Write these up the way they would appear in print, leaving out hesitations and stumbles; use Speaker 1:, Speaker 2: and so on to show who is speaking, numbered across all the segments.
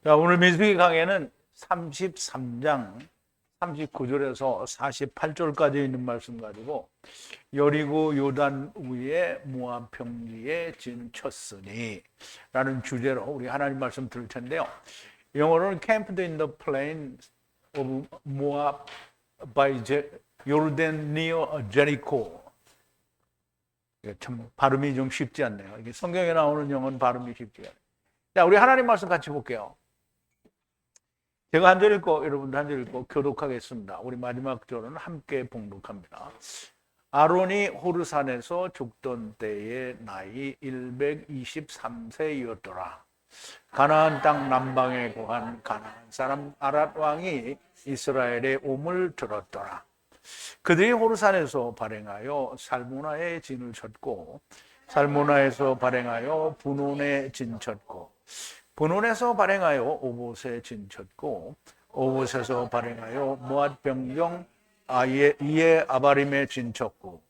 Speaker 1: 자, 오늘 민수기 강해는 33장 39절에서 48절까지 있는 말씀 가지고 여리고 요단 위에 모압 평지에 진쳤으니 라는 주제로 우리 하나님 말씀 들을 텐데요. 영어로는 Camped in the plain of Moab by Jordan near Jericho. 참 발음이 좀 쉽지 않네요. 이게 성경에 나오는 영어는 발음이 쉽지 않아요. 자, 우리 하나님 말씀 같이 볼게요. 제가 한 절 읽고 여러분도 한 절 읽고 교독하겠습니다. 우리 마지막 절은 함께 봉독합니다. 아론이 호르산에서 죽던 때에 나이 123세였더라. 가나안 땅 남방에 거한 가나안 사람 아랏 왕이 이스라엘의 옴을 들었더라. 그들이 호르산에서 발행하여 살모나에 진을 쳤고 살모나에서 발행하여 분온에 진 쳤고 분온에서 발행하여 오봇에 진 쳤고 오봇에서 발행하여 모압 병정 이에 아바림에 진 쳤고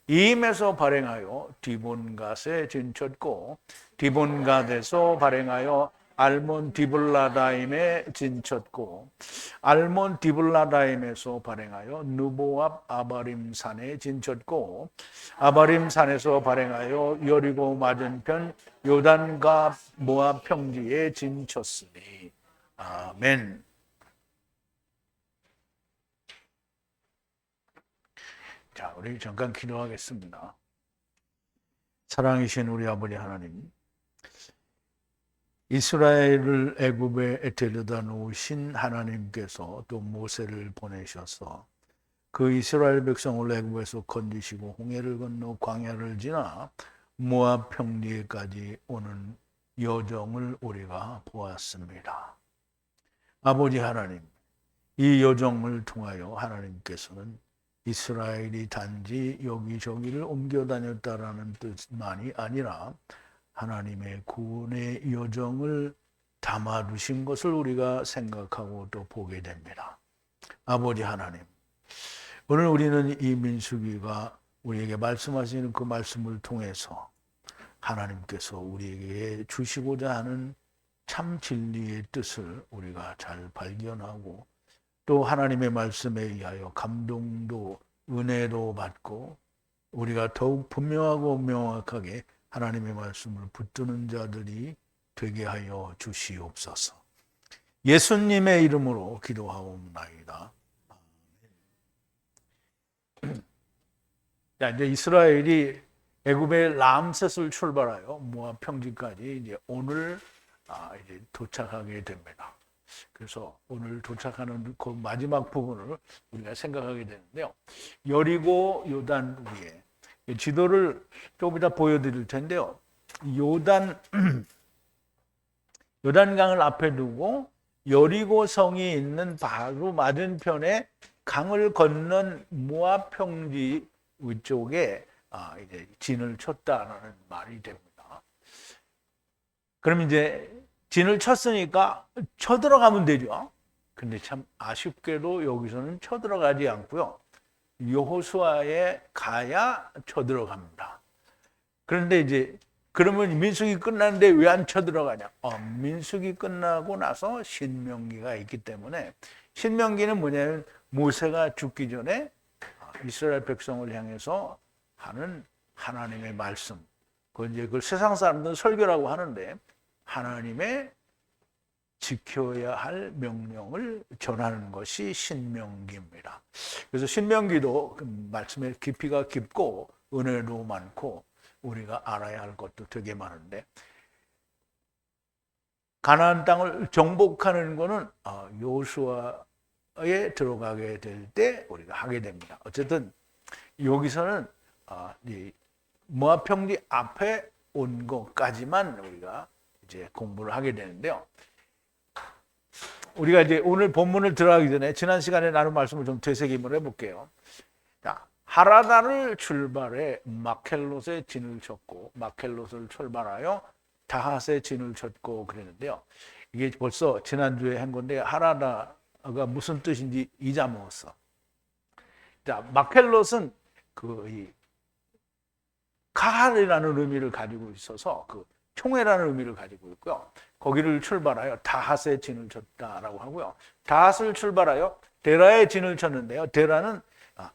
Speaker 1: 이임에서 발행하여 디본갓에 진 쳤고 디본갓에서 발행하여 알몬 디블라다임에 진 쳤고 알몬 디블라다임에서 발행하여 느보압 아바림 산에 진 쳤고 아바림 산에서 발행하여 여리고 맞은편 요단과 모압 평지에 진 쳤으니 아멘. 자, 우리 잠깐 기도하겠습니다. 사랑이신 우리 아버지 하나님, 이스라엘을 애굽에 데려다 놓으신 하나님께서 또 모세를 보내셔서 그 이스라엘 백성을 애굽에서 건지시고 홍해를 건너 광야를 지나 모압 평지에까지 오는 여정을 우리가 보았습니다. 아버지 하나님, 이 여정을 통하여 하나님께서는 이스라엘이 단지 여기저기를 옮겨 다녔다라는 뜻만이 아니라 하나님의 구원의 여정을 담아두신 것을 우리가 생각하고 또 보게 됩니다. 아버지 하나님, 오늘 우리는 이 민수기가 우리에게 말씀하시는 그 말씀을 통해서 하나님께서 우리에게 주시고자 하는 참 진리의 뜻을 우리가 잘 발견하고 또 하나님의 말씀에 의하여 감동도 은혜도 받고 우리가 더욱 분명하고 명확하게 하나님의 말씀을 붙드는 자들이 되게 하여 주시옵소서. 예수님의 이름으로 기도하옵나이다. 자, 이제 이스라엘이 애굽의 람셋을 출발하여 모압 평지까지 이제 오늘 이제 도착하게 됩니다. 그래서 오늘 도착하는 그 마지막 부분을 우리가 생각하게 되는데요. 여리고 요단 위에 지도를 조금 이따 보여드릴 텐데요. 요단강을 앞에 두고 여리고 성이 있는 바로 맞은편에 강을 건넌 모압 평지 위쪽에 이제 진을 쳤다라는 말이 됩니다. 그럼 이제 진을 쳤으니까 쳐들어가면 되죠. 근데 참 아쉽게도 여기서는 쳐들어가지 않고요. 여호수아에 가야 쳐들어갑니다. 그런데 이제 그러면 민수기 끝났는데 왜 안 쳐들어가냐? 민수기 끝나고 나서 신명기가 있기 때문에 신명기는 뭐냐면 모세가 죽기 전에 이스라엘 백성을 향해서 하는 하나님의 말씀. 그걸 세상 사람들은 설교라고 하는데 하나님의 지켜야 할 명령을 전하는 것이 신명기입니다. 그래서 신명기도 말씀의 깊이가 깊고 은혜도 많고 우리가 알아야 할 것도 되게 많은데 가나안 땅을 정복하는 것은 여호수아에 들어가게 될 때 우리가 하게 됩니다. 어쨌든 여기서는 모압 평지 앞에 온 것까지만 우리가 이제 공부를 하게 되는데요. 우리가 이제 오늘 본문을 들어가기 전에 지난 시간에 나눈 말씀을 좀 되새김을 해볼게요. 자, 하라다를 출발해 마켈롯에 진을 쳤고 마켈롯을 출발하여 다핫에 진을 쳤고 그랬는데요. 이게 벌써 지난주에 한 건데 하라다가 무슨 뜻인지 잊어먹었어. 자, 마켈롯은 그 카할이라는 의미를 가지고 있어서 그 총회라는 의미를 가지고 있고요. 거기를 출발하여 다핫에 진을 쳤다라고 하고요. 다핫을 출발하여 데라에 진을 쳤는데요. 데라는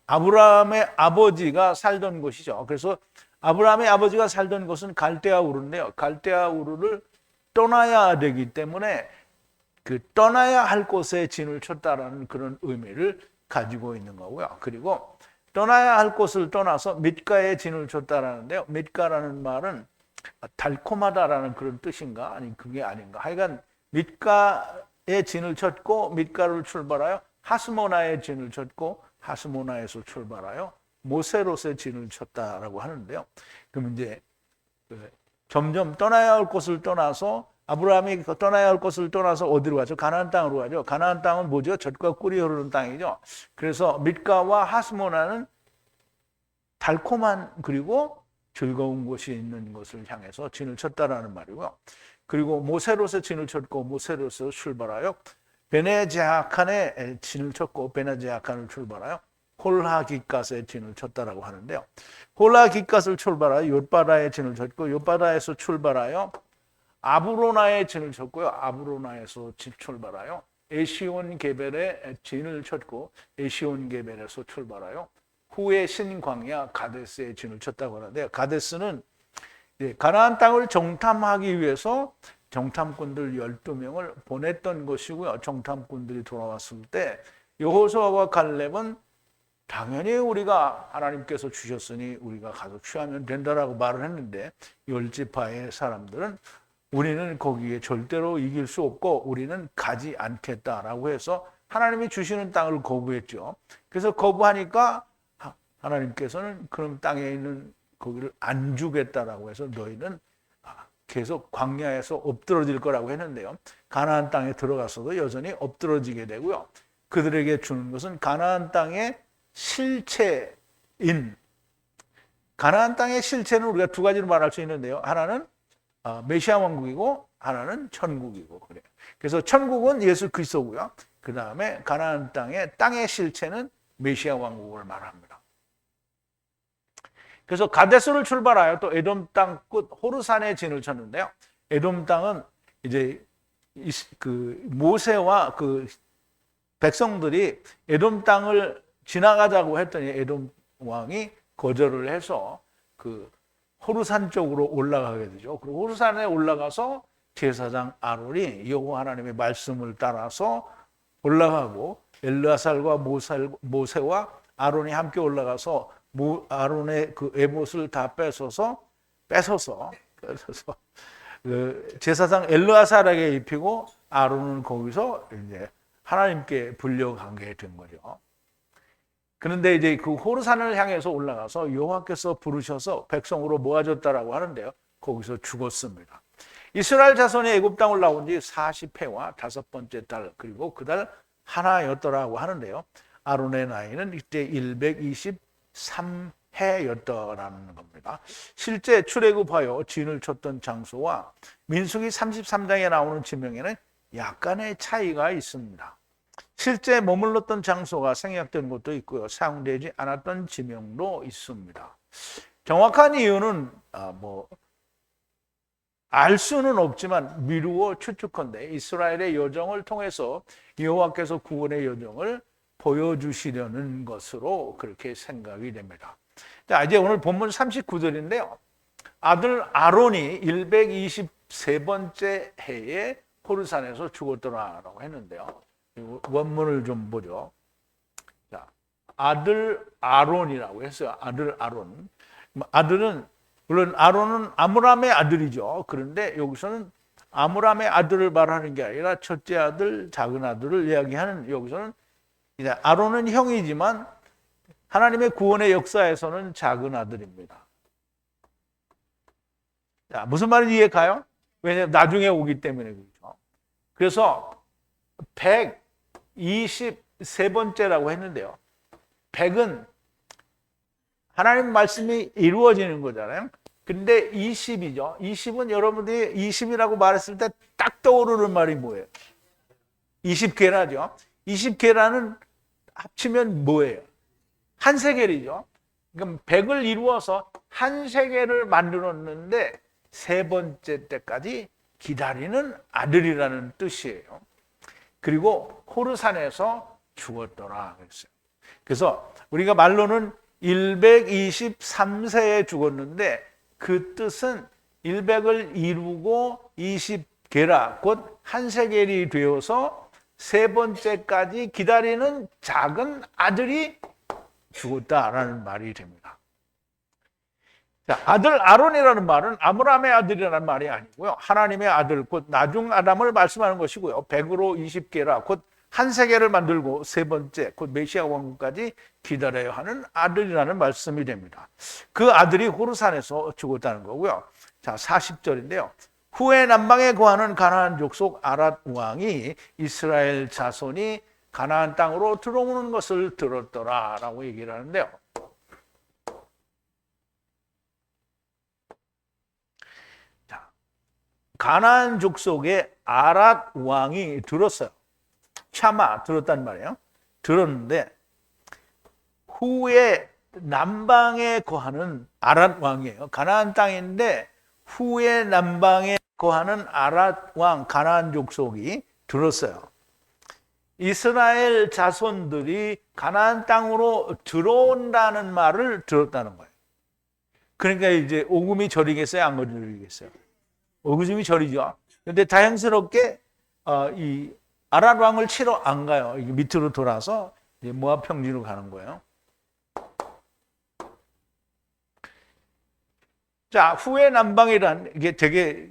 Speaker 1: 아브라함의 아버지가 살던 곳이죠. 그래서 아브라함의 아버지가 살던 곳은 갈대아 우르인데요. 갈대아 우르를 떠나야 되기 때문에 그 떠나야 할 곳에 진을 쳤다라는 그런 의미를 가지고 있는 거고요. 그리고 떠나야 할 곳을 떠나서 밑가에 진을 쳤다라는데요. 밑가라는 말은 달콤하다라는 그런 뜻인가? 아니 그게 아닌가? 하여간 밑가에 진을 쳤고 밑가를 출발하여 하스모나에 진을 쳤고 하스모나에서 출발하여 모세롯에 진을 쳤다라고 하는데요. 그럼 이제 점점 떠나야 할 곳을 떠나서 아브라함이 떠나야 할 곳을 떠나서 어디로 가죠? 가나안 땅으로 가죠. 가나안 땅은 뭐죠? 젖과 꿀이 흐르는 땅이죠. 그래서 밑가와 하스모나는 달콤한 그리고 즐거운 곳이 있는 곳을 향해서 진을 쳤다라는 말이고요. 그리고 모세롯에 진을 쳤고 모세롯에서 출발하여 베네제아칸에 진을 쳤고 베네제아칸을 출발하여 홀하깃갓에 진을 쳤다라고 하는데요. 홀하깃갓을 출발하여 욤바다에 진을 쳤고 욤바다에서 출발하여 아브로나에 진을 쳤고요. 아브로나에서 출발하여 에시온 게벨에 진을 쳤고 에시온 게벨에서 출발하여 후에 신광야 가데스에 진을 쳤다고 하는데요. 가데스는 가나안 땅을 정탐하기 위해서 정탐꾼들 12명을 보냈던 것이고요. 정탐꾼들이 돌아왔을 때 여호수아와 갈렙은 당연히 우리가 하나님께서 주셨으니 우리가 가서 취하면 된다라고 말을 했는데 10지파의 사람들은 우리는 거기에 절대로 이길 수 없고 우리는 가지 않겠다라고 해서 하나님이 주시는 땅을 거부했죠. 그래서 거부하니까 하나님께서는 그럼 땅에 있는 거기를 안 주겠다라고 해서 너희는 계속 광야에서 엎드러질 거라고 했는데요. 가나안 땅에 들어가서도 여전히 엎드러지게 되고요. 그들에게 주는 것은 가나안 땅의 실체인 가나안 땅의 실체는 우리가 두 가지로 말할 수 있는데요. 하나는 메시아 왕국이고 하나는 천국이고 그래요. 그래서 천국은 예수 그리스도고요. 그 다음에 가나안 땅의 실체는 메시아 왕국을 말합니다. 그래서 가데스를 출발하여 또 에돔 땅 끝 호르산에 진을 쳤는데요. 에돔 땅은 이제 그 모세와 그 백성들이 에돔 땅을 지나가자고 했더니 에돔 왕이 거절을 해서 그 호르산 쪽으로 올라가게 되죠. 그리고 호르산에 올라가서 제사장 아론이 여호와 하나님의 말씀을 따라서 올라가고 엘르아살과 모세와 아론이 함께 올라가서 아론의 그 에봇을 다 뺏어서 그 제사장 엘르아살에게 입히고 아론은 거기서 이제 하나님께 불려가게 된 거죠. 그런데 이제 그 호르산을 향해서 올라가서 여호와께서 부르셔서 백성으로 모아줬다라고 하는데요. 거기서 죽었습니다. 이스라엘 자손이 애굽 땅을 나온 지 40해와 5번째 달 그리고 그 달 하나였더라고 하는데요. 아론의 나이는 이때 123해였더라는 겁니다. 실제 출애굽하여 진을 쳤던 장소와 민수기 33장에 나오는 지명에는 약간의 차이가 있습니다. 실제 머물렀던 장소가 생략된 것도 있고요. 사용되지 않았던 지명도 있습니다. 정확한 이유는 알 수는 없지만 미루어 추측컨대 이스라엘의 여정을 통해서 여호와께서 구원의 여정을 보여주시려는 것으로 그렇게 생각이 됩니다. 자, 이제 오늘 본문 39절인데요. 아들 아론이 123번째 해에 호르산에서 죽었더라라고 했는데요. 원문을 좀 보죠. 자, 아들 아론이라고 했어요. 아들 아론. 아들은 물론 아론은 아므람의 아들이죠. 그런데 여기서는 아므람의 아들을 말하는 게 아니라 첫째 아들, 작은 아들을 이야기하는 여기서는 이제 아론은 형이지만 하나님의 구원의 역사에서는 작은 아들입니다. 자, 무슨 말인지 이해 가요? 왜냐하면 나중에 오기 때문에 그렇죠. 그래서 123번째라고 했는데요. 100은 하나님 말씀이 이루어지는 거잖아요. 근데 20이죠. 20은 여러분들이 20이라고 말했을 때 딱 떠오르는 말이 뭐예요? 20계라죠. 20계라는 합치면 뭐예요? 한 세겔이죠. 그럼 100을 이루어서 한 세겔을 만들었는데 세 번째 때까지 기다리는 아들이라는 뜻이에요. 그리고 호르산에서 죽었더라 그랬어요. 그래서 우리가 말로는 123세에 죽었는데 그 뜻은 100을 이루고 20계라 곧 한 세겔이 되어서 세 번째까지 기다리는 작은 아들이 죽었다라는 말이 됩니다. 자, 아들 아론이라는 말은 아브라함의 아들이라는 말이 아니고요. 하나님의 아들, 곧 나중 아담을 말씀하는 것이고요. 100으로 20계라, 곧 한 세계를 만들고 세 번째, 곧 메시아 왕국까지 기다려야 하는 아들이라는 말씀이 됩니다. 그 아들이 호르산에서 죽었다는 거고요. 자, 40절인데요. 후에 남방에 거하는 가나안 족속 아랏 왕이 이스라엘 자손이 가나안 땅으로 들어오는 것을 들었더라라고 얘기를 하는데요. 자, 가나안 족속의 아랏 왕이 들었어요. 샤마 들었단 말이에요. 들었는데 후에 남방에 거하는 아랏 왕이에요. 가나안 땅인데 후에 남방에 거하는 아랏 왕 가나안 족속이 들었어요. 이스라엘 자손들이 가나안 땅으로 들어온다는 말을 들었다는 거예요. 그러니까 이제 오금이 저리겠어요? 안 저리겠어요? 오금이 저리죠. 그런데 다행스럽게 이 아랏 왕을 치러 안 가요. 밑으로 돌아서 이제 모압 평지로 가는 거예요. 자, 후에 남방이란 이게 되게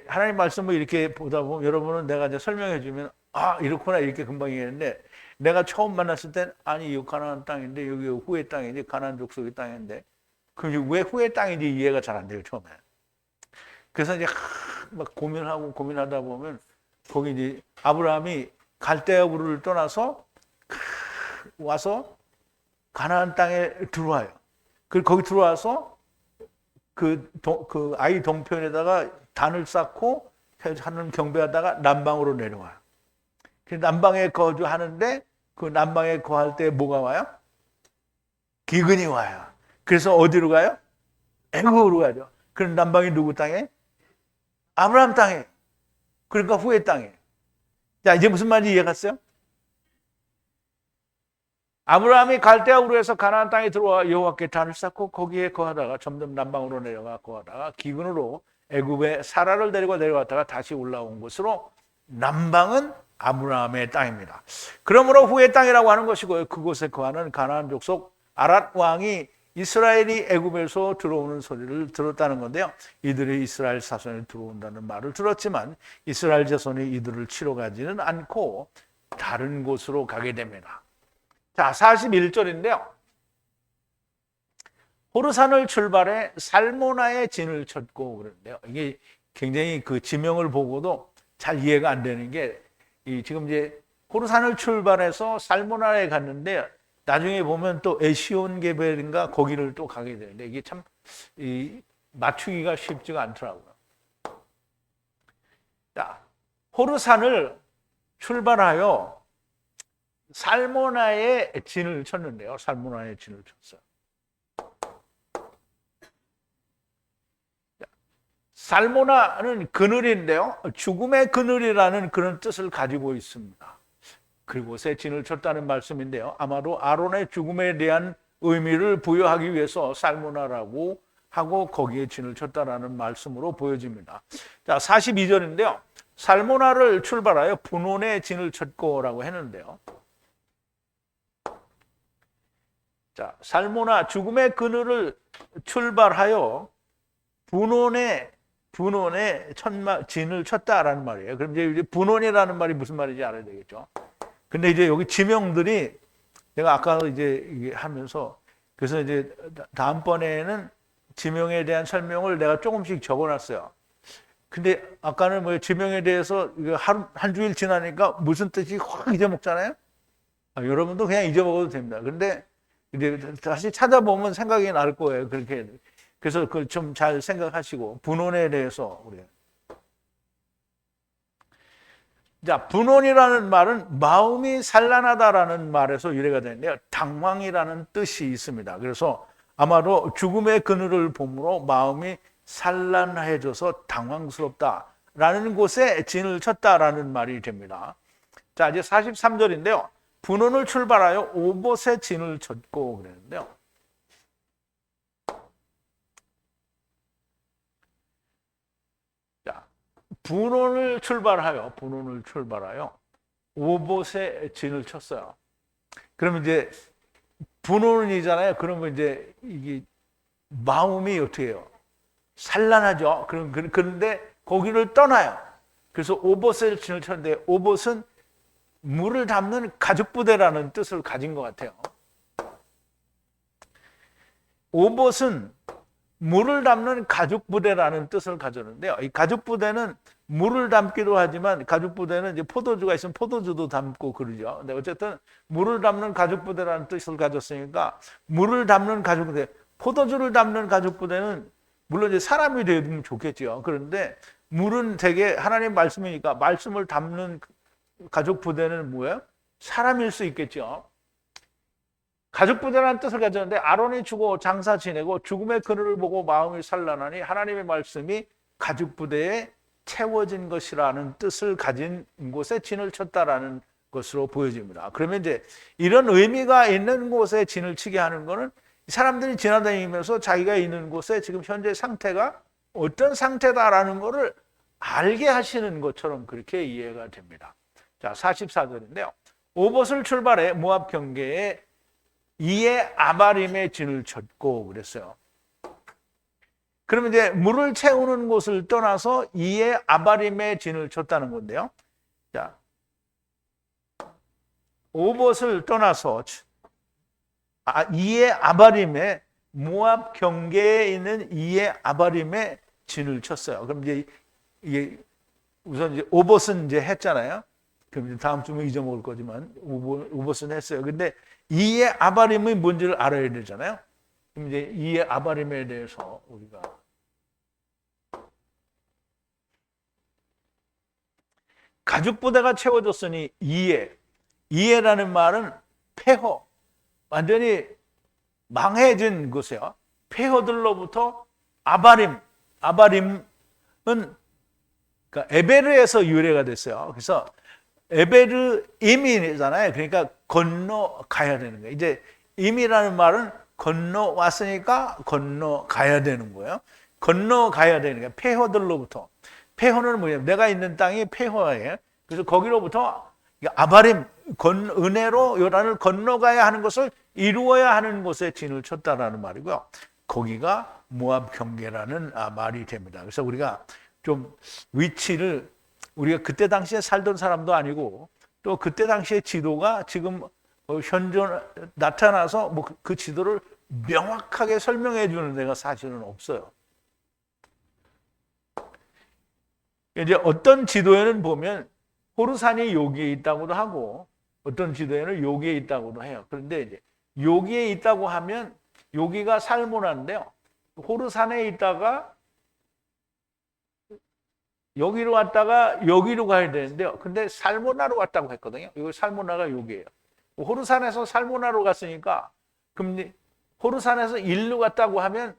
Speaker 1: 하나님 말씀을 이렇게 보다 보면 여러분은 내가 이제 설명해 주면 아, 이렇구나 이렇게 금방 이해했는데 내가 처음 만났을 땐 아니 이 가나안 땅인데 여기 후의 땅이지 가나안 족속의 땅인데 그럼 왜 후의 땅인지 이해가 잘 안 돼요 처음에. 그래서 이제 막 고민하다 보면 거기 이제 아브라함이 갈대아 우르를 떠나서 와서 가나안 땅에 들어와요. 그리고 거기 들어와서 그 아이 동편에다가 단을 쌓고 하는 경배하다가 남방으로 내려와요. 남방에 거주하는데 그 남방에 거할 때 뭐가 와요? 기근이 와요. 그래서 어디로 가요? 애굽으로 가죠. 그럼 남방이 누구 땅에? 아브라함 땅에. 그러니까 후의 땅에. 자, 이제 무슨 말인지 이해 갔어요? 아브라함이 갈대아 우르에서 가나안 땅에 들어와 여호와께 단을 쌓고 거기에 거하다가 점점 남방으로 내려가 거하다가 기근으로 애굽에 사라를 데리고 내려갔다가 다시 올라온 곳으로 남방은 아브라함의 땅입니다. 그러므로 후의 땅이라고 하는 것이고요. 그곳에 거하는 가나안 족속 아랏 왕이 이스라엘이 애굽에서 들어오는 소리를 들었다는 건데요. 이들이 이스라엘 자손이 들어온다는 말을 들었지만 이스라엘 자손이 이들을 치러 가지는 않고 다른 곳으로 가게 됩니다. 자, 41절인데요. 호르산을 출발해 살모나에 진을 쳤고 그러는데요. 이게 굉장히 그 지명을 보고도 잘 이해가 안 되는 게 지금 이제 호르산을 출발해서 살모나에 갔는데 나중에 보면 또 에시온 게벨인가 거기를 또 가게 되는데 이게 참 맞추기가 쉽지가 않더라고요. 자, 호르산을 출발하여 살모나에 진을 쳤는데요. 살모나에 진을 쳤어요. 살모나는 그늘인데요. 죽음의 그늘이라는 그런 뜻을 가지고 있습니다. 그곳에 진을 쳤다는 말씀인데요. 아마도 아론의 죽음에 대한 의미를 부여하기 위해서 살모나라고 하고 거기에 진을 쳤다라는 말씀으로 보여집니다. 자, 42절인데요. 살모나를 출발하여 분온에 진을 쳤고라고 했는데요. 자, 살모나 죽음의 그늘을 출발하여 분온에 진을 쳤다라는 말이에요. 그럼 이제 분온이라는 말이 무슨 말인지 알아야 되겠죠. 근데 이제 여기 지명들이 내가 아까 이제 하면서 그래서 이제 다음번에는 지명에 대한 설명을 내가 조금씩 적어놨어요. 근데 아까는 뭐 지명에 대해서 한 주일 지나니까 무슨 뜻이 확 잊어먹잖아요. 여러분도 그냥 잊어먹어도 됩니다. 근데 이제 다시 찾아보면 생각이 날 거예요. 그렇게. 그래서 그 좀 잘 생각하시고 분온에 대해서 우리가. 자, 분온이라는 말은 마음이 산란하다라는 말에서 유래가 되는데요. 당황이라는 뜻이 있습니다. 그래서 아마도 죽음의 그늘을 봄으로 마음이 산란해져서 당황스럽다라는 곳에 진을 쳤다라는 말이 됩니다. 자, 이제 43절인데요. 분원을 출발하여 오봇에 진을 쳤고 그랬는데요. 자, 분원을 출발하여 오봇에 진을 쳤어요. 그러면 이제 분원이잖아요. 그러면 이제 이게 마음이 어떻게 해요? 산란하죠. 그런데 거기를 떠나요. 그래서 오봇에 진을 쳤는데 오봇은 물을 담는 가죽부대라는 뜻을 가진 것 같아요. 오봇은 물을 담는 가죽부대라는 뜻을 가졌는데요. 이 가죽부대는 물을 담기도 하지만 가죽부대는 이제 포도주가 있으면 포도주도 담고 그러죠. 근데 어쨌든 물을 담는 가죽부대라는 뜻을 가졌으니까 물을 담는 가죽부대, 포도주를 담는 가죽부대는 물론 이제 사람이 되면 좋겠죠. 그런데 물은 되게 하나님 말씀이니까 말씀을 담는 가죽부대는 뭐예요? 사람일 수 있겠죠. 가죽부대라는 뜻을 가졌는데 아론이 죽어 장사 지내고 죽음의 그늘을 보고 마음이 산란하니 하나님의 말씀이 가죽부대에 채워진 것이라는 뜻을 가진 곳에 진을 쳤다라는 것으로 보여집니다. 그러면 이제 이런 의미가 있는 곳에 진을 치게 하는 것은 사람들이 지나다니면서 자기가 있는 곳에 지금 현재 상태가 어떤 상태다라는 것을 알게 하시는 것처럼 그렇게 이해가 됩니다. 자, 44절인데요. 오봇을 출발해 모압 경계에 이에 아바림에 진을 쳤고 그랬어요. 그러면 이제 물을 채우는 곳을 떠나서 이에 아바림에 진을 쳤다는 건데요. 자, 오봇을 떠나서 이에 아바림에 모압 경계에 있는 이에 아바림에 진을 쳤어요. 그럼 이제 이게 우선 이제 오봇은 이제 했잖아요. 그럼 이제 다음 주면 잊어먹을 거지만 오봇은 했어요. 근데 이에 아바림이 뭔지를 알아야 되잖아요. 그럼 이제 이에 아바림에 대해서 우리가 가죽부대가 채워졌으니 이에라는 말은 폐허, 완전히 망해진 곳이에요. 폐허들로부터 아바림은 그러니까 에베르에서 유래가 됐어요. 그래서 에베르 임이잖아요. 그러니까 건너가야 되는 거예요. 이제 임이라는 말은 건너왔으니까 건너가야 되는 거예요. 건너가야 되는 거예요. 폐허들로부터. 폐허는 뭐냐면 내가 있는 땅이 폐허예요. 그래서 거기로부터 아바림, 은혜로 요단을 건너가야 하는 것을 이루어야 하는 곳에 진을 쳤다라는 말이고요. 거기가 모압 경계라는 말이 됩니다. 그래서 우리가 좀 위치를 우리가 그때 당시에 살던 사람도 아니고 또 그때 당시의 지도가 지금 현존 나타나서 뭐 그 지도를 명확하게 설명해 주는 데가 사실은 없어요. 이제 어떤 지도에는 보면 호르산이 여기에 있다고도 하고 어떤 지도에는 여기에 있다고도 해요. 그런데 이제 여기에 있다고 하면 여기가 살모나인데요. 호르산에 있다가 여기로 왔다가 여기로 가야 되는데요. 근데 살모나로 왔다고 했거든요. 이거 살모나가 여기예요. 호르산에서 살모나로 갔으니까 그럼 호르산에서 일로 갔다고 하면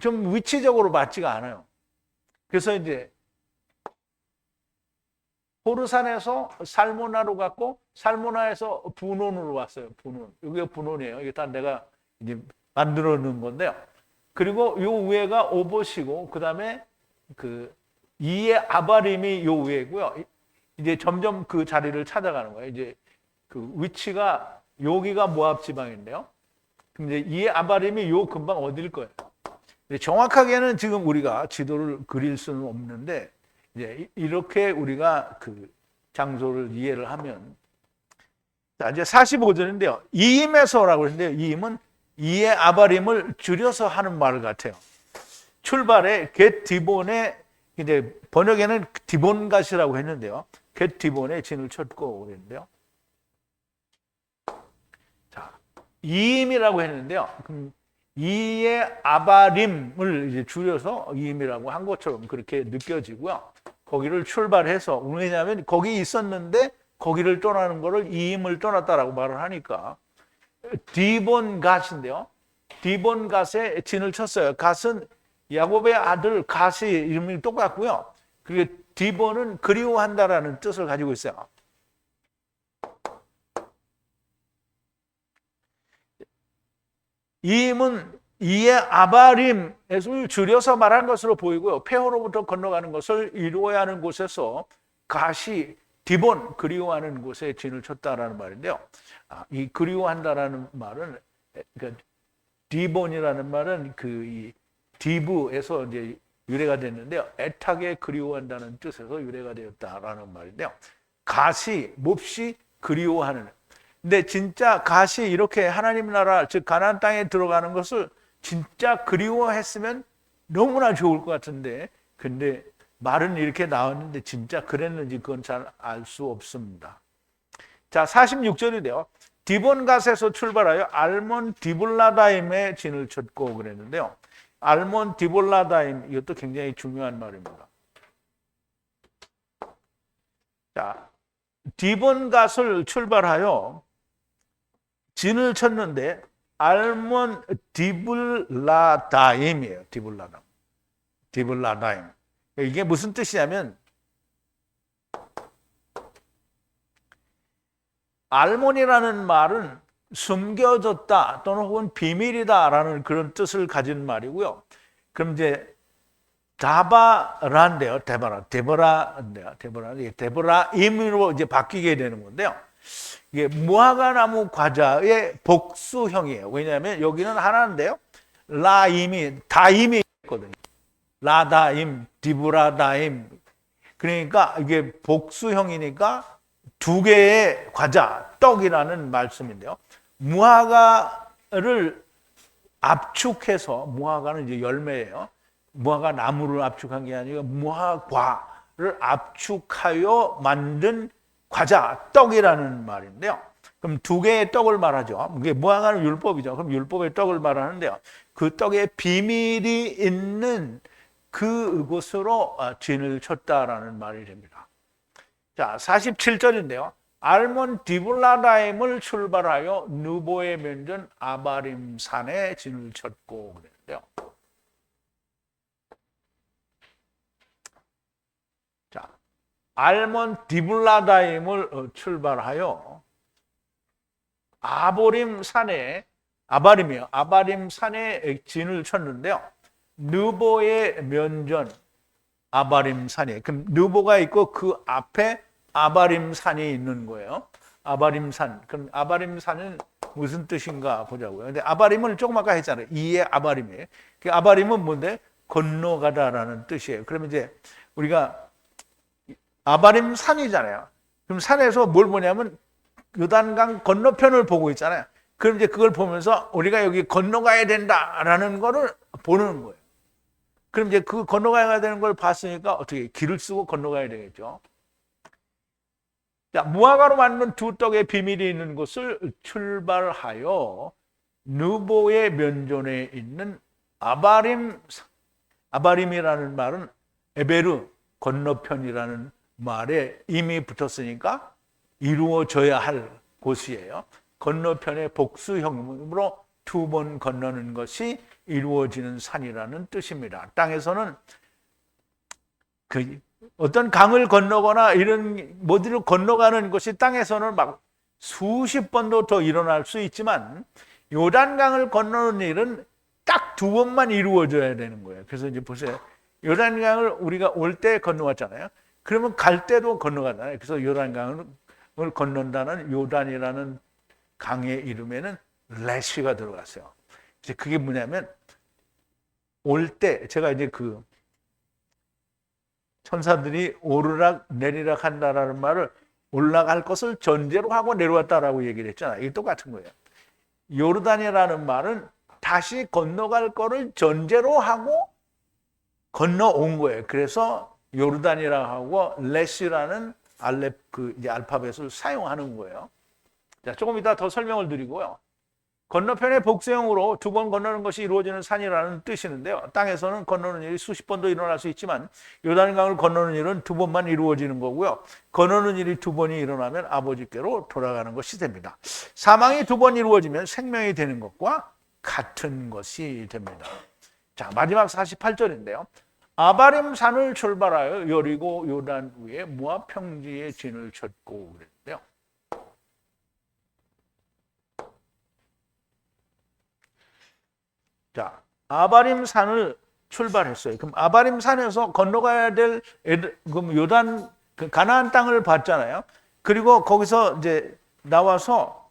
Speaker 1: 좀 위치적으로 맞지가 않아요. 그래서 이제 호르산에서 살모나로 갔고 살모나에서 분원으로 왔어요. 분원. 여기가 분원이에요. 이게 다 내가 이제 만들어 놓은 건데요. 그리고 요 위에가 오봇이고 그다음에 그 이에 아바림이 요 위에고요. 이제 점점 그 자리를 찾아가는 거예요. 이제 그 위치가 여기가 모압 지방인데요. 그럼 이제 이에 아바림이 요 금방 어딜 거예요. 정확하게는 지금 우리가 지도를 그릴 수는 없는데 이제 이렇게 우리가 그 장소를 이해를 하면 자 이제 45절인데요. 이임에서라고 했는데요. 이임은 이에 아바림을 줄여서 하는 말 같아요. 출발에 겟 디본에 이제 번역에는 디본갓이라고 했는데요. 겟 디본에 진을 쳤고 그랬는데요. 자 이임이라고 했는데요. 그럼 이에 아바림을 이제 줄여서 이임이라고 한 것처럼 그렇게 느껴지고요. 거기를 출발해서 왜냐하면 거기 있었는데 거기를 떠나는 거를 이임을 떠났다라고 말을 하니까 디본갓인데요. 디본갓에 진을 쳤어요. 갓은 야곱의 아들 갓이 이름이 똑같고요. 그리고 디본은 그리워한다라는 뜻을 가지고 있어요. 이임은 이의 아바림에서 줄여서 말한 것으로 보이고요. 폐허로부터 건너가는 것을 이루어야 하는 곳에서 갓이 디본, 그리워하는 곳에 진을 쳤다라는 말인데요. 이 그리워한다라는 말은, 그러니까 디본이라는 말은 이 디브에서 이제 유래가 됐는데요. 애타게 그리워한다는 뜻에서 유래가 되었다라는 말인데요. 갓이 몹시 그리워하는. 근데 진짜 갓이 이렇게 하나님 나라, 즉 가나안 땅에 들어가는 것을 진짜 그리워했으면 너무나 좋을 것 같은데, 근데 말은 이렇게 나왔는데 진짜 그랬는지 그건 잘 알 수 없습니다. 자, 46절인데요. 디본갓에서 출발하여 알몬 디블라다임에 진을 쳤고 그랬는데요. 알몬 디블라다임, 이것도 굉장히 중요한 말입니다. 자, 디본갓을 출발하여 진을 쳤는데 알몬 디블라다임이에요. 디블라다임. 이게 무슨 뜻이냐면 알몬이라는 말은 숨겨졌다 또는 혹은 비밀이다라는 그런 뜻을 가진 말이고요. 그럼 이제 다바라인데요. 데보라임으로 이제 바뀌게 되는 건데요. 이게 무화과 나무 과자의 복수형이에요. 왜냐하면 여기는 하나인데요. 라임이 다임이 있거든요. 라다임, 디브라다임. 그러니까 이게 복수형이니까 두 개의 과자, 떡이라는 말씀인데요. 무화과를 압축해서, 무화과는 이제 열매예요. 무화과 나무를 압축한 게 아니라 무화과를 압축하여 만든 과자, 떡이라는 말인데요. 그럼 두 개의 떡을 말하죠. 이게 무화과는 율법이죠. 그럼 율법의 떡을 말하는데요. 그 떡에 비밀이 있는 그곳으로 진을 쳤다라는 말이 됩니다. 자, 47절인데요. 알몬 디블라다임을 출발하여 느보의 면전 아바림 산에 진을 쳤고 그랬는데요. 자, 알몬 디블라다임을 출발하여 아바림 산에 진을 쳤는데요. 느보의 면전 아바림 산이에요. 그럼 느보가 있고 그 앞에 아바림 산이 있는 거예요. 아바림 산. 그럼 아바림 산은 무슨 뜻인가 보자고요. 근데 아바림을 조금 아까 했잖아요. 이의 아바림이에요. 그 아바림은 뭔데? 건너가다라는 뜻이에요. 그러면 이제 우리가 아바림 산이잖아요. 그럼 산에서 뭘 보냐면 요단강 건너편을 보고 있잖아요. 그럼 이제 그걸 보면서 우리가 여기 건너가야 된다라는 거를 보는 거예요. 그럼 이제 그 건너가야 되는 걸 봤으니까 어떻게 길을 쓰고 건너가야 되겠죠. 자, 무화과로 만든 두 떡의 비밀이 있는 곳을 출발하여 느보의 면전에 있는 아바림이라는 말은 에베르 건너편이라는 말에 이미 붙었으니까 이루어져야 할 곳이에요. 건너편의 복수형으로 두 번 건너는 것이 이루어지는 산이라는 뜻입니다. 땅에서는 어떤 강을 건너거나 이런 뭐들을 건너가는 것이 땅에서는 막 수십 번도 더 일어날 수 있지만 요단강을 건너는 일은 딱 두 번만 이루어져야 되는 거예요. 그래서 이제 보세요. 요단강을 우리가 올 때 건너왔잖아요. 그러면 갈 때도 건너가잖아요. 그래서 요단강을 건넌다는 요단이라는 강의 이름에는 레시가 들어갔어요. 이제 그게 뭐냐면 올 때 제가 이제 그 천사들이 오르락 내리락 한다라는 말을 올라갈 것을 전제로 하고 내려왔다라고 얘기를 했잖아요. 이게 똑같은 거예요. 요르단이라는 말은 다시 건너갈 거를 전제로 하고 건너온 거예요. 그래서 요르단이라고 하고 레시라는 이제 알파벳을 사용하는 거예요. 자, 조금 이따 더 설명을 드리고요. 건너편의 복수형으로 두 번 건너는 것이 이루어지는 산이라는 뜻이는데요. 땅에서는 건너는 일이 수십 번도 일어날 수 있지만 요단강을 건너는 일은 두 번만 이루어지는 거고요. 건너는 일이 두 번이 일어나면 아버지께로 돌아가는 것이 됩니다. 사망이 두 번 이루어지면 생명이 되는 것과 같은 것이 됩니다. 자, 마지막 48절인데요. 아바림 산을 출발하여 여리고 요단 위에 모압 평지에 진을 쳤고 그랬는데요. 자, 아바림 산을 출발했어요. 그럼 아바림 산에서 건너가야 될 그럼 요단 그 가나안 땅을 봤잖아요. 그리고 거기서 이제 나와서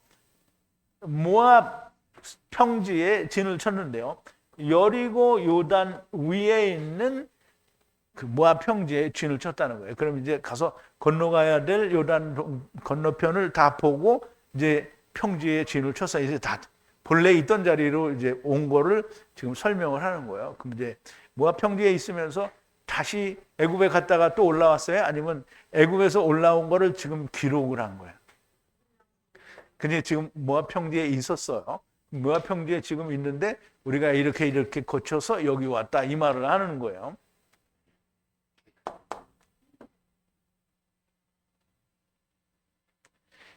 Speaker 1: 모압 평지에 진을 쳤는데요. 여리고 요단 위에 있는 그 모압 평지에 진을 쳤다는 거예요. 그럼 이제 가서 건너가야 될 요단 건너편을 다 보고 이제 평지에 진을 쳐서 이제 다 본래 있던 자리로 이제 온 거를 지금 설명을 하는 거예요. 그럼 이제 모압 평지에 있으면서 다시 애굽에 갔다가 또 올라왔어요? 아니면 애굽에서 올라온 거를 지금 기록을 한 거예요? 근데 지금 모압 평지에 있었어요. 모압 평지에 지금 있는데 우리가 이렇게 거쳐서 여기 왔다 이 말을 하는 거예요.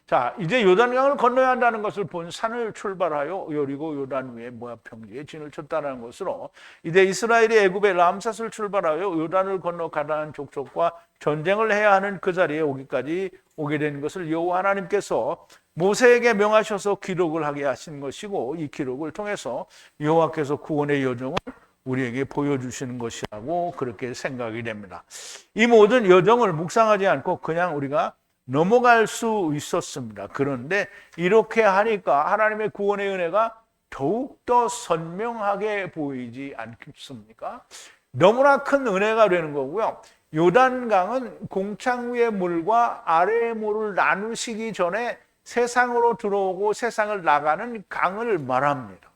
Speaker 1: 자, 이제 요단강을 건너야 한다는 것을 본 산을 출발하여 여리고 요단 위에 모압 평지에 진을 쳤다는 것으로 이제 이스라엘이 애굽의 람삿을 출발하여 요단을 건너 가나안 족속과 전쟁을 해야 하는 그 자리에 오게 된 것을 여호와 하나님께서 모세에게 명하셔서 기록을 하게 하신 것이고 이 기록을 통해서 여호와께서 구원의 여정을 우리에게 보여주시는 것이라고 그렇게 생각이 됩니다. 이 모든 여정을 묵상하지 않고 그냥 우리가 넘어갈 수 있었습니다. 그런데 이렇게 하니까 하나님의 구원의 은혜가 더욱더 선명하게 보이지 않겠습니까? 너무나 큰 은혜가 되는 거고요. 요단강은 공창 위의 물과 아래의 물을 나누시기 전에 세상으로 들어오고 세상을 나가는 강을 말합니다.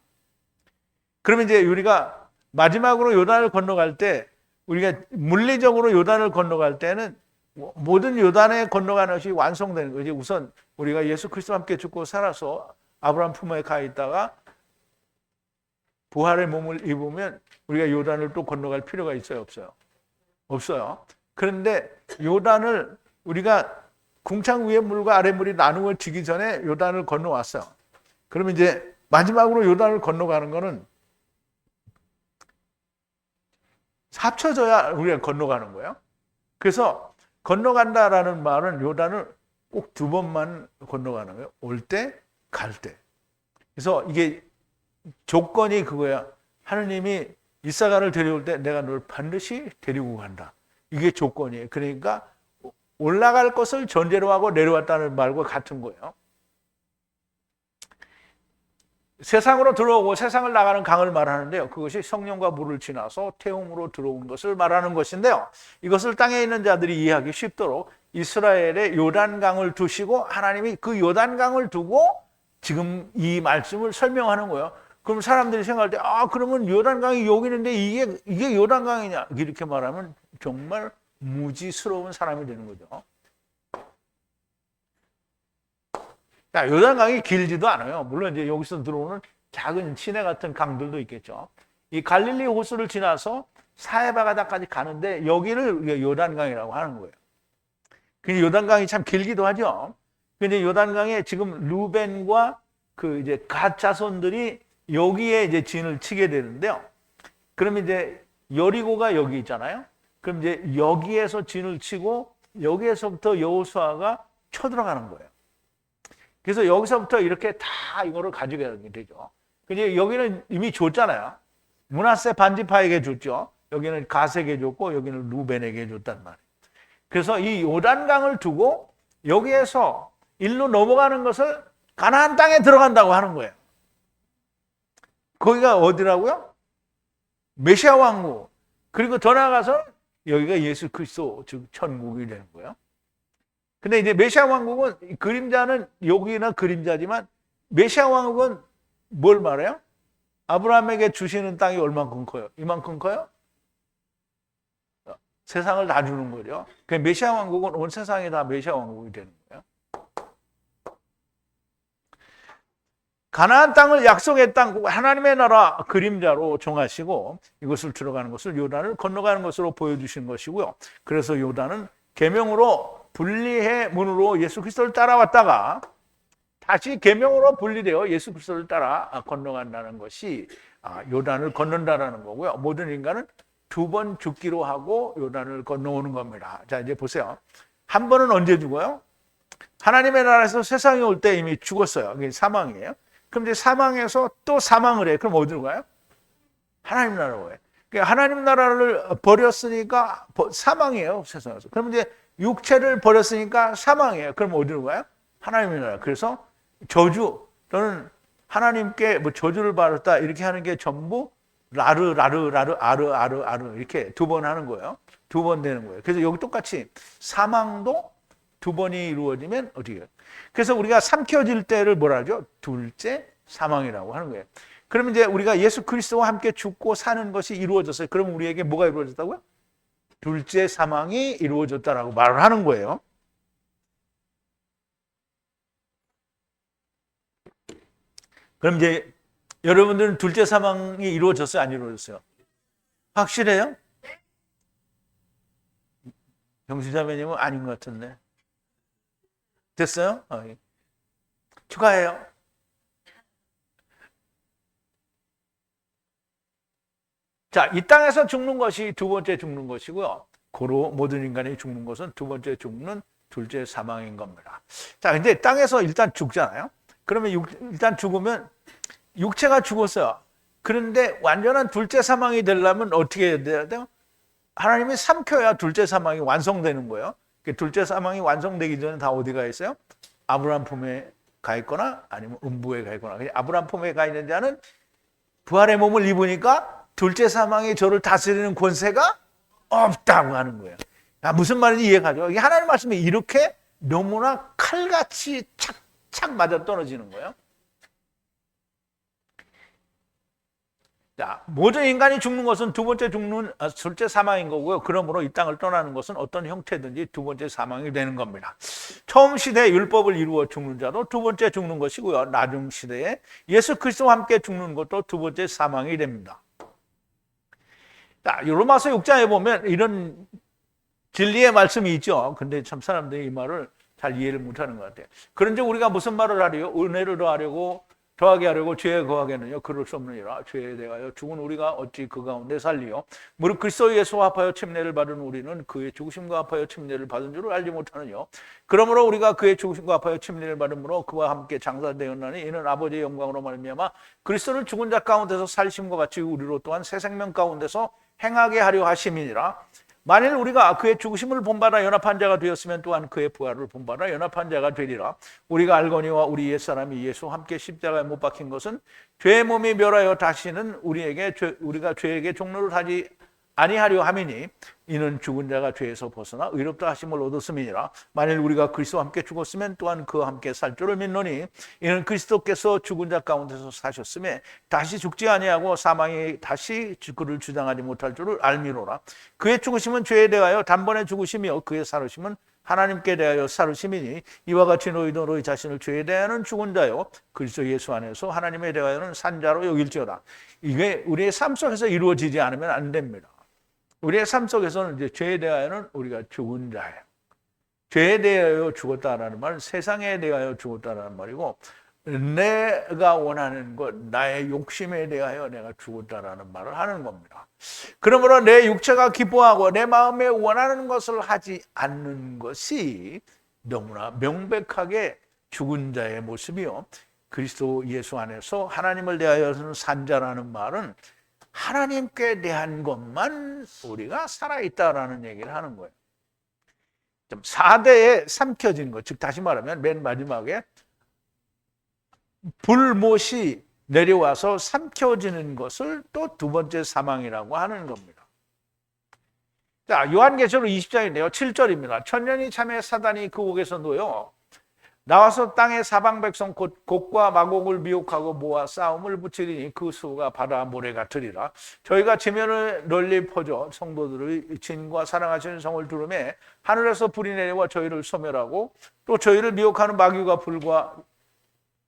Speaker 1: 그러면 이제 우리가 마지막으로 요단을 건너갈 때 우리가 물리적으로 요단을 건너갈 때는 모든 요단에 건너가는 것이 완성되는 거지. 우선 우리가 예수 그리스도와 함께 죽고 살아서 아브라함 품에 가 있다가 부활의 몸을 입으면 우리가 요단을 또 건너갈 필요가 있어요, 없어요? 없어요. 그런데 요단을 우리가 궁창 위의 물과 아래 물이 나누어지기 전에 요단을 건너왔어요. 그러면 이제 마지막으로 요단을 건너가는 거는 합쳐져야 우리가 건너가는 거예요. 그래서 건너간다라는 말은 요단을 꼭 2번만 건너가는 거예요. 올 때, 갈 때. 그래서 이게 조건이 그거야. 하느님이 이사가를 데려올 때 내가 널 반드시 데리고 간다. 이게 조건이에요. 그러니까 올라갈 것을 전제로 하고 내려왔다는 말과 같은 거예요. 세상으로 들어오고 세상을 나가는 강을 말하는데요. 그것이 성령과 물을 지나서 태움으로 들어온 것을 말하는 것인데요. 이것을 땅에 있는 자들이 이해하기 쉽도록 이스라엘의 요단강을 두시고 하나님이 그 요단강을 두고 지금 이 말씀을 설명하는 거예요. 그럼 사람들이 생각할 때 그러면 요단강이 여기 있는데 이게 요단강이냐 이렇게 말하면 정말 무지스러운 사람이 되는 거죠. 자, 요단강이 길지도 않아요. 물론 이제 여기서 들어오는 작은 시내 같은 강들도 있겠죠. 이 갈릴리 호수를 지나서 사해바가다까지 가는데 여기를 요단강이라고 하는 거예요. 근데 요단강이 참 길기도 하죠. 근데 요단강에 지금 루벤과 그 이제 갓 자손들이 여기에 이제 진을 치게 되는데요. 그러면 이제 여리고가 여기 있잖아요. 그럼 이제 여기에서 진을 치고 여기에서부터 여호수아가 쳐들어가는 거예요. 그래서 여기서부터 이렇게 다 이거를 가져가게 되죠. 근데 여기는 이미 줬잖아요. 므낫세 반지파에게 줬죠. 여기는 갓에게 줬고 여기는 루벤에게 줬단 말이에요. 그래서 이 요단강을 두고 여기에서 일로 넘어가는 것을 가나안 땅에 들어간다고 하는 거예요. 거기가 어디라고요? 메시아 왕국. 그리고 더 나아가서 여기가 예수 그리스도 즉 천국이 되는 거예요. 근데 이제 메시아 왕국은 그림자는 여기나 그림자지만 메시아 왕국은 뭘 말해요? 아브라함에게 주시는 땅이 얼만큼 커요? 이만큼 커요? 세상을 다 주는 거죠. 그 메시아 왕국은 온 세상이 다 메시아 왕국이 되는 거예요. 가나안 땅을 약속의 땅, 하나님의 나라 그림자로 정하시고 이것을 들어가는 것을 요단을 건너가는 것으로 보여주신 것이고요. 그래서 요단은 계명으로 분리해 문으로 예수 그리스도를 따라왔다가 다시 계명으로 분리되어 예수 그리스도를 따라 건너간다는 것이 요단을 건넌다라는 거고요. 모든 인간은 2번 죽기로 하고 요단을 건너오는 겁니다. 자, 이제 보세요. 한 번은 언제 죽어요? 하나님의 나라에서 세상에 올 때 이미 죽었어요. 그게 사망이에요. 그럼 이제 사망에서 또 사망을 해. 그럼 어디로 가요? 하나님 나라로 가요. 그러니까 하나님 나라를 버렸으니까 사망이에요. 세상에서. 그럼 이제 육체를 버렸으니까 사망이에요. 그럼 어디로 가요? 하나님의 나라. 그래서 저주 또는 하나님께 뭐 저주를 받았다 이렇게 하는 게 전부 라르 아르 이렇게 2번 하는 거예요. 2번 되는 거예요. 그래서 여기 똑같이 사망도 2번이 이루어지면 어떻게 해요? 그래서 우리가 삼켜질 때를 뭐라 하죠? 둘째 사망이라고 하는 거예요. 그러면 이제 우리가 예수 그리스도와 함께 죽고 사는 것이 이루어졌어요. 그러면 우리에게 뭐가 이루어졌다고요? 둘째 사망이 이루어졌다라고 말을 하는 거예요. 그럼 이제 여러분들은 둘째 사망이 이루어졌어요? 안 이루어졌어요? 확실해요? 경수자매님은 아닌 것 같은데. 됐어요? 예. 축하해요. 자, 이 땅에서 죽는 것이 2번째 죽는 것이고요. 고로 모든 인간이 죽는 것은 2번째 죽는 둘째 사망인 겁니다. 자, 근데 땅에서 일단 죽잖아요. 그러면 일단 죽으면 육체가 죽었어요. 그런데 완전한 둘째 사망이 되려면 어떻게 해야 돼요? 하나님이 삼켜야 둘째 사망이 완성되는 거예요. 둘째 사망이 완성되기 전에 다 어디 가 있어요? 아브라함 품에 가 있거나 아니면 음부에 가 있거나. 아브라함 품에 가 있는 자는 부활의 몸을 입으니까 둘째 사망이 저를 다스리는 권세가 없다고 하는 거예요. 무슨 말인지 이해가죠? 이게 하나님 말씀이 이렇게 너무나 칼같이 착착 맞아 떨어지는 거예요. 자, 모든 인간이 죽는 것은 2번째 죽는 둘째 사망인 거고요. 그러므로 이 땅을 떠나는 것은 어떤 형태든지 2번째 사망이 되는 겁니다. 처음 시대에 율법을 이루어 죽는 자도 2번째 죽는 것이고요. 나중 시대에 예수 그리스도와 함께 죽는 것도 2번째 사망이 됩니다. 자, 로마서 6장에 보면 이런 진리의 말씀이 있죠. 근데 참 사람들이 이 말을 잘 이해를 못하는 것 같아요. 그런데 우리가 무슨 말을 하려요? 은혜를 더하게 하려고 죄에 거하게는요 그럴 수 없느니라. 죄에 대하여 죽은 우리가 어찌 그 가운데 살리요? 무릇 그리스도 예수와 합하여 침례를 받은 우리는 그의 죽으심과 합하여 침례를 받은 줄을 알지 못하느뇨. 그러므로 우리가 그의 죽으심과 합하여 침례를 받음으로 그와 함께 장사되었나니 이는 아버지의 영광으로 말미암아 그리스도를 죽은 자 가운데서 살리심과 같이 우리로 또한 새 생명 가운데서 행하게 하려 하심이니라. 만일 우리가 그의 죽으심을 본받아 연합한 자가 되었으면 또한 그의 부활을 본받아 연합한 자가 되리라. 우리가 알거니와 우리 옛사람이 예수와 함께 십자가에 못 박힌 것은 죄의 몸이 멸하여 다시는 우리가 죄에게 종로를 하지 아니하려 함이니 이는 죽은 자가 죄에서 벗어나 의롭다 하심을 얻었음이니라. 만일 우리가 그리스도와 함께 죽었으면 또한 그와 함께 살 줄을 믿노니 이는 그리스도께서 죽은 자 가운데서 사셨음에 다시 죽지 아니하고 사망이 다시 그를 주장하지 못할 줄을 알미로라. 그의 죽으심은 죄에 대하여 단번에 죽으심이요 그의 살으심은 하나님께 대하여 살으심이니 이와 같이 너희도 너희 자신을 죄에 대하여는 죽은 자요 그리스도 예수 안에서 하나님에 대하여는 산 자로 여길지어다. 이게 우리의 삶 속에서 이루어지지 않으면 안 됩니다. 우리의 삶 속에서는 이제 죄에 대하여는 우리가 죽은 자예요. 죄에 대하여 죽었다라는 말은 세상에 대하여 죽었다라는 말이고 내가 원하는 것, 나의 욕심에 대하여 내가 죽었다라는 말을 하는 겁니다. 그러므로 내 육체가 기뻐하고 내 마음에 원하는 것을 하지 않는 것이 너무나 명백하게 죽은 자의 모습이요. 그리스도 예수 안에서 하나님을 대하여서는 산 자라는 말은 하나님께 대한 것만 우리가 살아있다라는 얘기를 하는 거예요. 4대에 삼켜진 것, 즉 다시 말하면 맨 마지막에 불못이 내려와서 삼켜지는 것을 또 2번째 사망이라고 하는 겁니다. 자, 요한계시록 20장인데요. 7절입니다. 천년이 참에 사단이 그 옥에서 놓여 나와서 땅의 사방 백성 곧 곡과 마곡을 미혹하고 모아 싸움을 붙이리니 그 수가 바다 모래 같으리라. 저희가 지면을 널리 퍼져 성도들의 진과 사랑하시는 성을 두르매 하늘에서 불이 내려와 저희를 소멸하고 또 저희를 미혹하는 마귀가 불과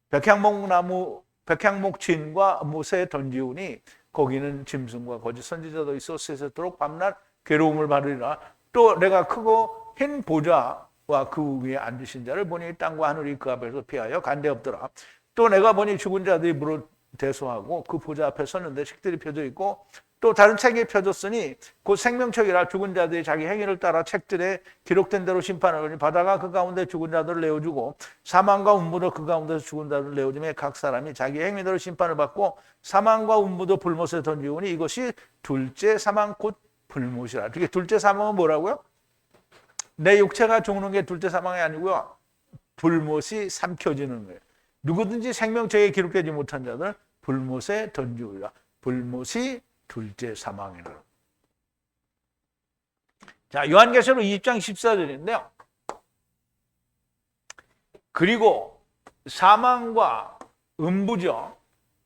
Speaker 1: 백향목 진과 못에 던지우니 거기는 짐승과 거짓 선지자도 있어 세세토록 밤낮 괴로움을 받으리라. 또 내가 크고 흰 보좌 그 위에 앉으신 자를 보니 땅과 하늘이 그 앞에서 피하여 간데없더라. 또 내가 보니 죽은 자들이 대소하고 그 보좌 앞에 섰는데 책들이 펴져 있고 또 다른 책이 펴졌으니 곧 생명책이라 죽은 자들이 자기 행위를 따라 책들에 기록된 대로 심판을 하니 바다가 그 가운데 죽은 자들을 내어주고 사망과 운무도 그 가운데서 죽은 자들을 내어주며 각 사람이 자기 행위대로 심판을 받고 사망과 운무도 불못에 던지오니 이것이 둘째 사망 곧 불못이라. 이게 둘째 사망은 뭐라고요? 내 육체가 죽는 게 둘째 사망이 아니고요. 불못이 삼켜지는 거예요. 누구든지 생명책에 기록되지 못한 자들 불못에 던지오리라. 불못이 둘째 사망이라. 자, 요한계시록 20장 14절인데요. 그리고 사망과 음부죠.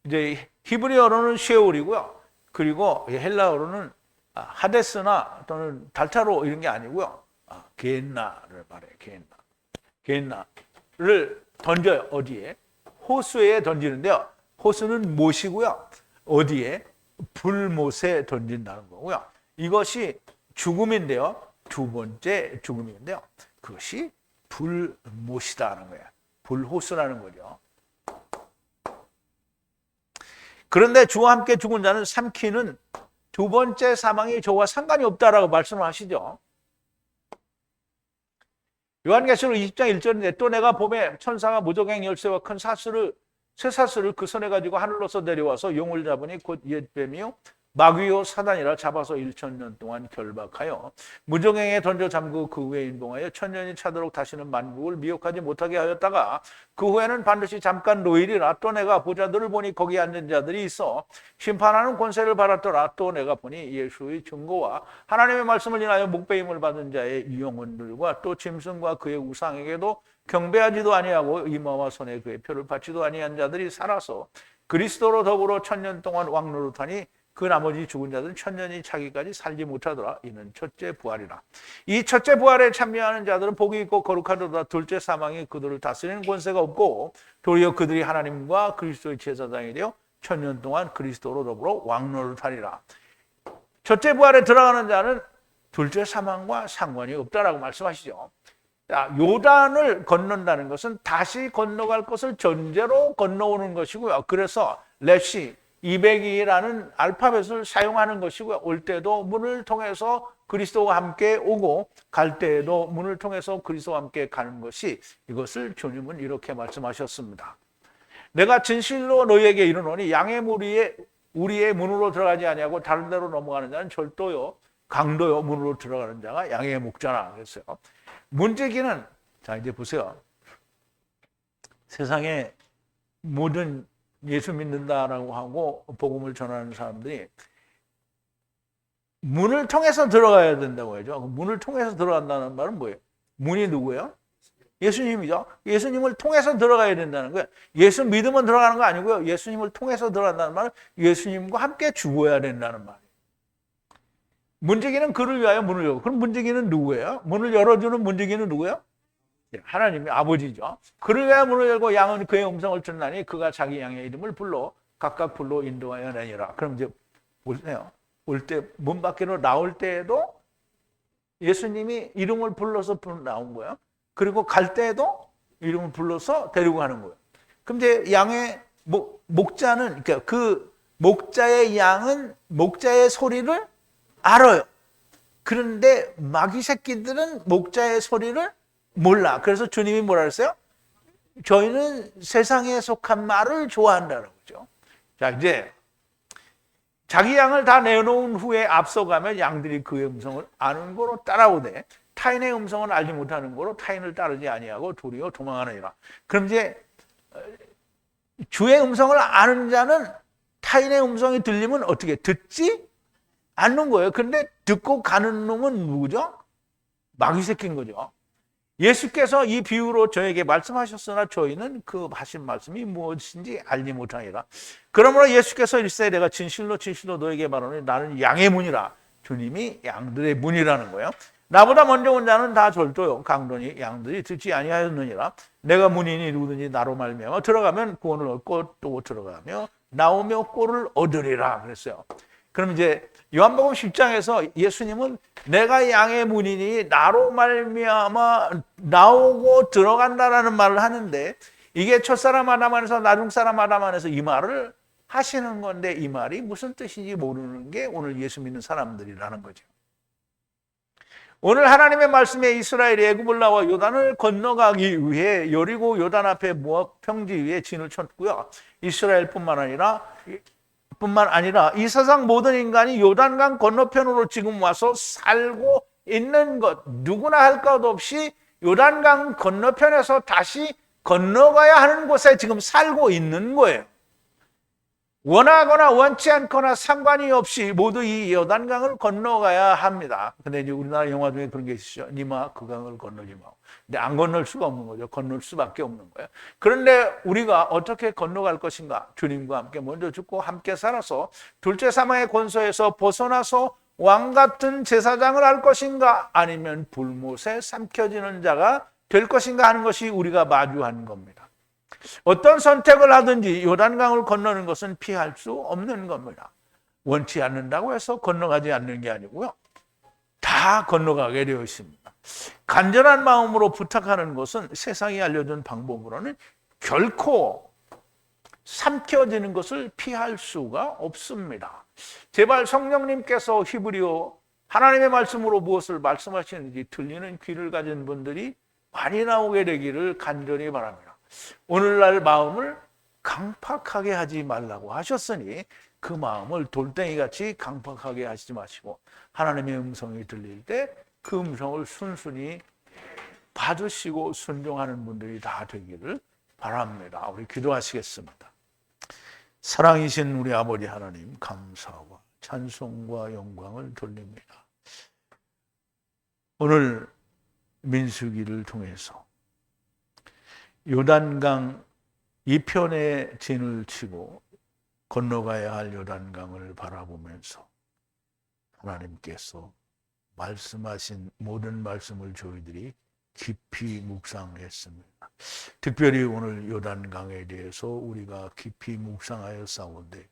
Speaker 1: 이제 히브리어로는 쉐올이고요. 그리고 헬라어로는 하데스나 또는 달타로 이런 게 아니고요. 게엔나를 말해요. 게엔나를 던져요. 어디에? 호수에 던지는데요. 호수는 못이고요. 어디에? 불못에 던진다는 거고요. 이것이 죽음인데요. 두 번째 죽음인데요. 그것이 불못이다는 거예요. 불호수라는 거죠. 그런데 주와 함께 죽은 자는 삼키는 두 번째 사망이 저와 상관이 없다라고 말씀을 하시죠. 요한계시록 20장 1절인데 또 내가 봄에 천사가 무저갱 열쇠와 큰 쇠사슬을 그 손에 가지고 하늘로서 내려와서 용을 잡으니 곧 옛뱀이요 마귀요 사단이라 잡아서 1000년 동안 결박하여 무저갱에 던져 잠그고 그 후에 인봉하여 1000년이 차도록 다시는 만국을 미혹하지 못하게 하였다가 그 후에는 반드시 잠깐 노일이라. 또 내가 보자들을 보니 거기 앉은 자들이 있어 심판하는 권세를 받았더라. 또 내가 보니 예수의 증거와 하나님의 말씀을 인하여 목배임을 받은 자의 영혼들과 또 짐승과 그의 우상에게도 경배하지도 아니하고 이마와 손에 그의 표를 받지도 아니한 자들이 살아서 그리스도로 더불어 1000년 동안 왕노릇하니 그 나머지 죽은 자들은 1000년이 차기까지 살지 못하더라. 이는 첫째 부활이라. 이 첫째 부활에 참여하는 자들은 복이 있고 거룩하도다. 둘째 사망이 그들을 다스리는 권세가 없고 도리어 그들이 하나님과 그리스도의 제사장이 되어 1000년 동안 그리스도로 더불어 왕노릇하리라. 첫째 부활에 들어가는 자는 둘째 사망과 상관이 없다라고 말씀하시죠. 자, 요단을 건넌다는 것은 다시 건너갈 것을 전제로 건너오는 것이고요. 그래서 랩시 200이라는 알파벳을 사용하는 것이고요. 올 때도 문을 통해서 그리스도와 함께 오고 갈 때에도 문을 통해서 그리스도와 함께 가는 것이, 이것을 주님은 이렇게 말씀하셨습니다. 내가 진실로 너희에게 이르노니 양의 무리에 우리의 문으로 들어가지 아니하고 다른 데로 넘어가는 자는 절도요 강도요 문으로 들어가는 자가 양의 목자라 그랬어요. 문제기는, 자 이제 보세요. 세상에 모든 예수 믿는다라고 하고 복음을 전하는 사람들이 문을 통해서 들어가야 된다고 하죠. 문을 통해서 들어간다는 말은 뭐예요? 문이 누구예요? 예수님이죠. 예수님을 통해서 들어가야 된다는 거예요. 예수 믿으면 들어가는 거 아니고요. 예수님을 통해서 들어간다는 말은 예수님과 함께 죽어야 된다는 말이에요. 문지기는 그를 위하여 문을 열고, 그럼 문지기는 누구예요? 문을 열어주는 문지기는 누구예요? 하나님의 아버지죠. 그를 위하여 문을 열고 양은 그의 음성을 듣나니 그가 자기 양의 이름을 불러 각각 불러 인도하여 내니라. 그럼 이제 보세요. 올 때 문 밖으로 나올 때에도 예수님이 이름을 불러서 나온 거예요. 그리고 갈 때에도 이름을 불러서 데리고 가는 거예요. 그럼 이제 양의 목자는, 그러니까 그 목자의 양은 목자의 소리를 알아요. 그런데 마귀 새끼들은 목자의 소리를 몰라. 그래서 주님이 뭐라 그랬어요? 저희는 세상에 속한 말을 좋아한다는 거죠. 자, 이제 자기 양을 다 내놓은 후에 앞서가면 양들이 그의 음성을 아는 거로 따라오되 타인의 음성을 알지 못하는 거로 타인을 따르지 아니하고 도리어 도망하느니라. 그럼 이제 주의 음성을 아는 자는 타인의 음성이 들리면 어떻게? 듣지 않는 거예요. 그런데 듣고 가는 놈은 누구죠? 마귀 새끼인 거죠. 예수께서 이 비유로 저에게 말씀하셨으나 저희는 그 하신 말씀이 무엇인지 알지 못하니라. 그러므로 예수께서 일세 내가 진실로 진실로 너에게 말하노니 나는 양의 문이라. 주님이 양들의 문이라는 거예요. 나보다 먼저 온 자는 다 절도요 강도니 양들이 듣지 아니하였느니라. 내가 문이니 누구든지 나로 말미암아 들어가면 구원을 얻고 또 들어가며 나오며 꼴을 얻으리라 그랬어요. 그럼 이제 요한복음 10장에서 예수님은 내가 양의 문이니 나로 말미암아 나오고 들어간다라는 말을 하는데, 이게 첫사람 아담 안에서 나중사람 아담 안에서 이 말을 하시는 건데 이 말이 무슨 뜻인지 모르는 게 오늘 예수 믿는 사람들이라는 거죠. 오늘 하나님의 말씀에 이스라엘이 애굽을 나와 요단을 건너가기 위해 여리고 요단 앞에 모압 평지 위에 진을 쳤고요. 이스라엘뿐만 아니라 이 세상 모든 인간이 요단강 건너편으로 지금 와서 살고 있는 것, 누구나 할 것 없이 요단강 건너편에서 다시 건너가야 하는 곳에 지금 살고 있는 거예요. 원하거나 원치 않거나 상관이 없이 모두 이 요단강을 건너가야 합니다. 근데 이제 우리나라 영화 중에 그런 게 있으시죠. 니마 그 강을 건너지 마. 근데 안 건널 수가 없는 거죠. 건널 수밖에 없는 거예요. 그런데 우리가 어떻게 건너갈 것인가? 주님과 함께 먼저 죽고 함께 살아서 둘째 사망의 권세에서 벗어나서 왕 같은 제사장을 할 것인가? 아니면 불못에 삼켜지는 자가 될 것인가 하는 것이 우리가 마주하는 겁니다. 어떤 선택을 하든지 요단강을 건너는 것은 피할 수 없는 겁니다. 원치 않는다고 해서 건너가지 않는 게 아니고요. 다 건너가게 되어 있습니다. 간절한 마음으로 부탁하는 것은 세상이 알려준 방법으로는 결코 삼켜지는 것을 피할 수가 없습니다. 제발 성령님께서 히브리어 하나님의 말씀으로 무엇을 말씀하시는지 들리는 귀를 가진 분들이 많이 나오게 되기를 간절히 바랍니다. 오늘날 마음을 강팍하게 하지 말라고 하셨으니 그 마음을 돌덩이같이 강팍하게 하시지 마시고 하나님의 음성이 들릴 때 그 음성을 순순히 받으시고 순종하는 분들이 다 되기를 바랍니다. 우리 기도하시겠습니다. 사랑이신 우리 아버지 하나님, 감사와 찬송과 영광을 돌립니다. 오늘 민수기를 통해서 요단강 이편에 진을 치고 건너가야 할 요단강을 바라보면서 하나님께서 말씀하신 모든 말씀을 저희들이 깊이 묵상했습니다. 특별히 오늘 요단강에 대해서 우리가 깊이 묵상하여 싸운데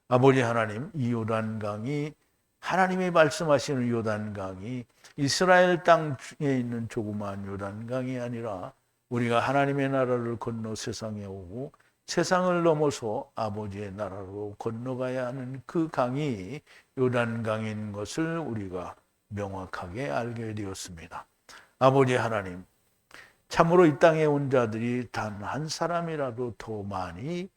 Speaker 1: 아버지 하나님, 이 요단강이 하나님이 말씀하시는 요단강이 이스라엘 땅에 있는 조그마한 요단강이 아니라 우리가 하나님의 나라를 건너 세상에 오고 세상을 넘어서 아버지의 나라로 건너가야 하는 그 강이 요단강인 것을 우리가 명확하게 알게 되었습니다. 아버지 하나님, 참으로 이 땅에 온 자들이 단 한 사람이라도 더 많이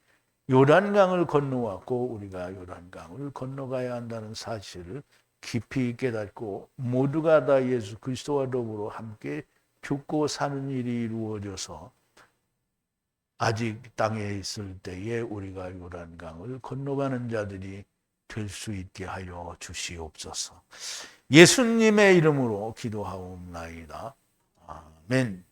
Speaker 1: 요단강을 건너왔고 우리가 요단강을 건너가야 한다는 사실을 깊이 깨닫고 모두가 다 예수 그리스도와 더불어 함께 죽고 사는 일이 이루어져서 아직 땅에 있을 때에 우리가 요단강을 건너가는 자들이 될 수 있게 하여 주시옵소서. 예수님의 이름으로 기도하옵나이다. 아멘.